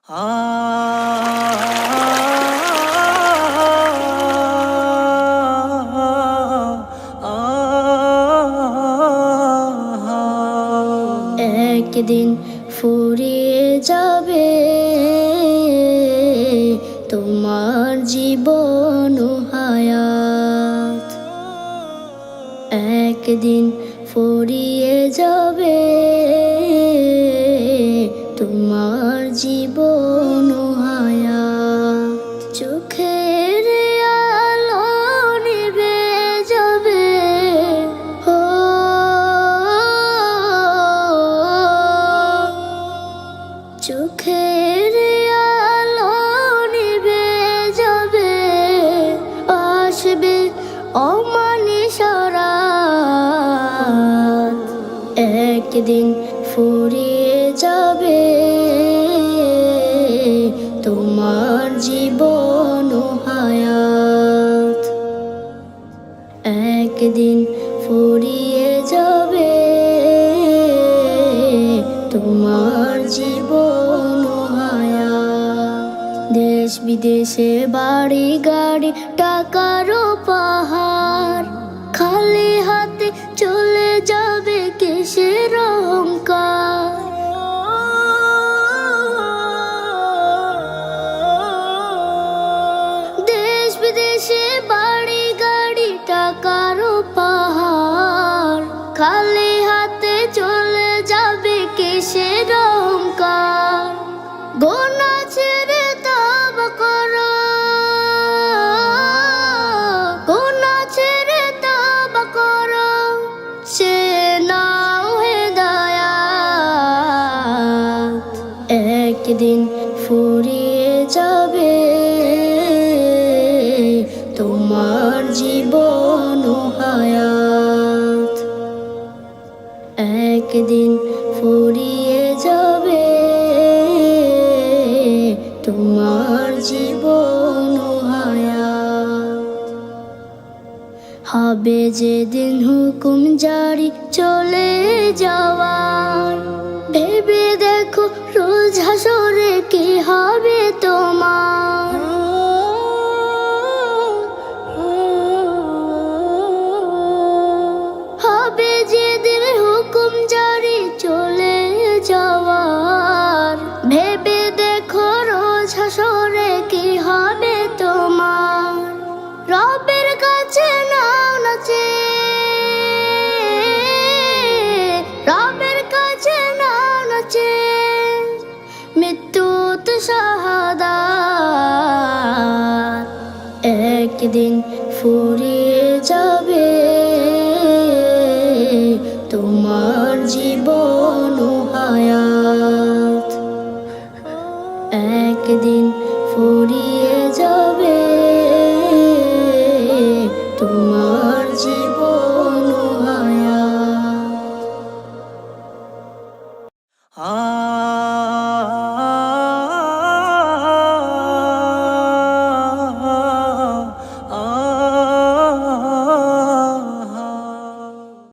একদিন ফুরিয়ে যাবে তোমার জীবন ও হায়াত। একদিন ফুরিয়ে যাবে তোমার জীবন ও হায়াত। চোখের আলো নিভে যাবে, হো চোখের আলো নিভে যাবে, আসবে অমানিসা রাত। একদিন ফুরিয়ে যাবে তোমার জীবন ও হায়াত। একদিন ফুরিয়ে যাবে তোমার জীবন ও হায়াত। দেশ বিদেশে বাড়ি গাড়ি টাকারও পাহাড়, খালি হাতে চলে যাবে কিসের অহংকার। দেশ বিদেশে বাড়ি গাড়ি টাকারও পাহাড়, খালি হাতে চলে যাবে কিসের অহংকার। গোনা ছেড়ে তওবা করো, গোনা ছেড়ে তওবা করো, সে নাও হেদায়াত। একদিন ফুরিয়ে যাবে তোমার জীবন ও হায়াত। একদিন ফুরিয়ে যাবে তোমার জীবন ও হায়াত। হবে যেদিন হুকুম জারি চলে যাওয়ার, ভেবে দেখো রোজ হাসরে কি হবে তোমার। হবে যেদিন হুকুম জারি চলে যাওয়ার, ভেবে দেখো রোজ হাসরে কি হবে তোমার। রবের কাছে নাও নাচে, রবের কাছে নাও নাচে, মৃত্যু তো শাহাদাত। একদিন ফুরিয়ে যাবে তোমার